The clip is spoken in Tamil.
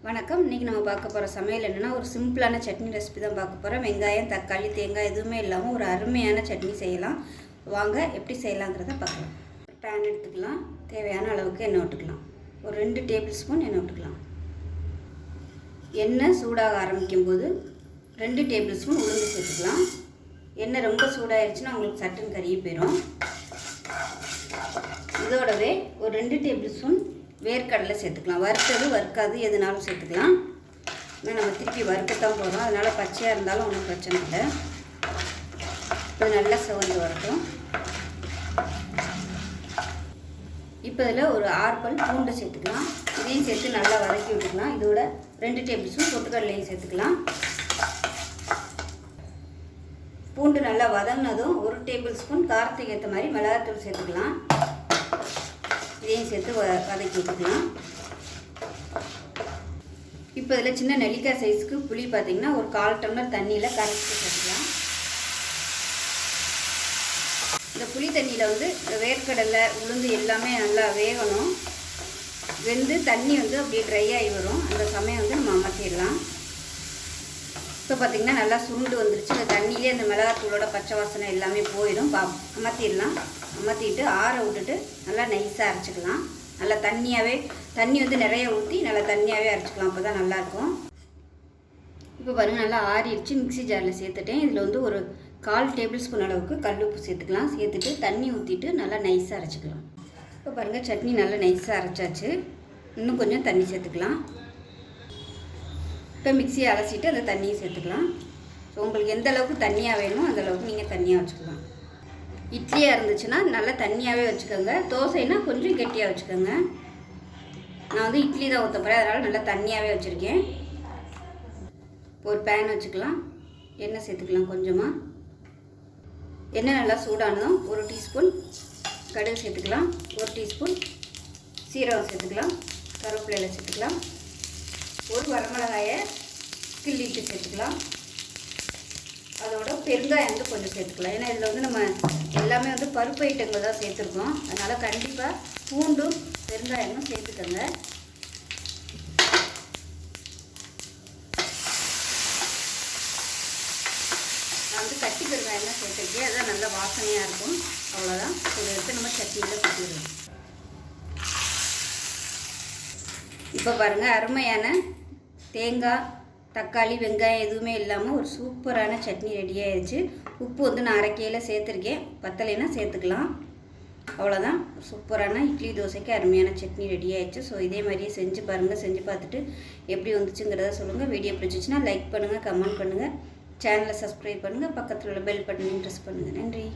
வணக்கம். இன்றைக்கி நம்ம பார்க்க போகிற சமையல் என்னென்னா ஒரு சிம்பிளான சட்னி ரெசிபி தான் பார்க்க போகிறோம். வெங்காயம், தக்காளி, தேங்காய் எதுவுமே இல்லாமல் ஒரு அருமையான சட்னி செய்யலாம். வாங்க எப்படி செய்யலாங்கிறத பார்க்கலாம். பேன் எடுத்துக்கலாம். தேவையான அளவுக்கு எண்ணெய் விட்டுக்கலாம். ஒரு 2 டேபிள் ஸ்பூன் எண்ணெய் விட்டுக்கலாம். எண்ணெய் சூடாக ஆரம்பிக்கும் போது 2 டேபிள் ஸ்பூன் உளுந்து சேர்த்துக்கலாம். எண்ணெய் ரொம்ப சூடாகிடுச்சுன்னா உங்களுக்கு சட்டுன்னு கறியே போயிடும். இதோடவே ஒரு 2 டேபிள் ஸ்பூன் வேர்க்கடலை சேர்த்துக்கலாம். வறுத்தது வறுக்காது எதுனாலும் சேர்த்துக்கலாம். ஆனால் நம்ம திருப்பி வறுக்கத்தான் போகிறோம், அதனால் பச்சையாக இருந்தாலும் ஒன்றும் பிரச்சனை இல்லை. இது நல்லா சிவந்து வரட்டும். இப்போ இதில் ஒரு 6 பல் பூண்டை சேர்த்துக்கலாம். இதையும் சேர்த்து நல்லா வதக்கி விட்டுக்கலாம். இதோட 2 டேபிள் ஸ்பூன் பொட்டுக்கடலையும் சேர்த்துக்கலாம். பூண்டு நல்லா வதங்கினதும் 1 டேபிள் ஸ்பூன் காரத்துக்கு ஏற்ற மாதிரி மிளகாத்தூள் சேர்த்துக்கலாம். இதையும் சேர்த்து வதக்கி விட்டுக்கலாம். இப்போ இதில் சின்ன நெல்லிக்காய் சைஸுக்கு புளி பார்த்திங்கன்னா ஒரு 1/4 டம்ளர் தண்ணியில் கரைச்சி சேர்த்துக்கலாம். இந்த புளி தண்ணியில் இந்த வேர்க்கடலை உளுந்து எல்லாமே நல்லா வேகணும். வெந்து தண்ணி அப்படியே ட்ரை ஆகி வரும். அந்த சமயம் நம்ம அமர்த்திடலாம். இப்போ பார்த்திங்கன்னா நல்லா சுருண்டு வந்துருச்சு. இந்த தண்ணியிலே அந்த மிளகாத்தூளோட பச்சை வாசனை எல்லாமே போயிடும். அமர்த்திடலாம். அமர்த்திட்டு ஆற விட்டுட்டு நல்லா நைஸாக அரைச்சிக்கலாம். நல்லா தண்ணியாகவே தண்ணி நிறைய ஊற்றி நல்லா தண்ணியாகவே அரைச்சிக்கலாம். அப்போ தான் நல்லாயிருக்கும். இப்போ பாருங்கள் நல்லா ஆறிடுச்சு. மிக்ஸி ஜாரில் சேர்த்துட்டேன். இதில் ஒரு 1/4 டேபிள் ஸ்பூன் அளவுக்கு கல்லுப்பு சேர்த்துக்கலாம். சேர்த்துட்டு தண்ணி ஊற்றிட்டு நல்லா நைஸாக அரைச்சிக்கலாம். இப்போ பாருங்கள் சட்னி நல்லா நைஸாக அரைச்சாச்சு. இன்னும் கொஞ்சம் தண்ணி சேர்த்துக்கலாம். இப்போ மிக்ஸியை அலசிட்டு அந்த தண்ணியை சேர்த்துக்கலாம். ஸோ உங்களுக்கு எந்த அளவுக்கு தண்ணியாக வேணுமோ அந்த அளவுக்கு நீங்கள் தண்ணியாக வச்சுக்கலாம். இட்லியாக இருந்துச்சுன்னா நல்லா தண்ணியாகவே வச்சுக்கோங்க. தோசைன்னா கொஞ்சம் கெட்டியாக வச்சுக்கோங்க. நான் இட்லி தான் ஊற்ற போகிறேன், அதனால் நல்லா தண்ணியாகவே வச்சுருக்கேன். ஒரு பேன் வச்சுக்கலாம். எண்ணெய் சேர்த்துக்கலாம். கொஞ்சமாக எண்ணெய் நல்லா சூடானதும் 1 டீஸ்பூன் கடுகு சேர்த்துக்கலாம். 1 டீஸ்பூன் சீரகம் சேர்த்துக்கலாம். கருவேப்பிலையில் சேர்த்துக்கலாம். ஒரு வரமிளகாயை கிள்ளிட்டு சேர்த்துக்கலாம். அதோட பெருங்காயம் கொஞ்சம் சேர்த்துக்கலாம். ஏன்னா இதில் நம்ம எல்லாமே பருப்பு ஐட்டங்கள் தான் சேர்த்துருக்கோம். அதனால் கண்டிப்பாக பூண்டும் பெருங்காயமும் சேர்த்துக்கோங்க. நான் கட்டி பெருங்காயம் தான் சேர்த்துருக்கேன். அதுதான் நல்ல வாசனையாக இருக்கும். அவ்வளோதான். இதை எடுத்து நம்ம சட்னியில் கொட்டிடுவோம். இப்போ பாருங்கள் அருமையான தேங்காய், தக்காளி, வெங்காயம் எதுவுமே இல்லாமல் ஒரு சூப்பரான சட்னி ரெடி ஆயிடுச்சு. உப்பு நான் அரைக்கையில் சேர்த்துருக்கேன். பத்தலைன்னா சேர்த்துக்கலாம். அவ்வளோதான். சூப்பரான இட்லி தோசைக்கு அருமையான சட்னி ரெடி ஆயிடுச்சு. ஸோ இதே மாதிரியே செஞ்சு பாருங்கள். செஞ்சு பார்த்துட்டு எப்படி வந்துச்சுங்கிறத சொல்லுங்கள். வீடியோ பிடிச்சிச்சின்னா லைக் பண்ணுங்கள், கமெண்ட் பண்ணுங்கள், சேனலை சப்ஸ்கிரைப் பண்ணுங்கள், பக்கத்தில் உள்ள பெல் பட்டனையும் ப்ரெஸ் பண்ணுங்கள். நன்றி.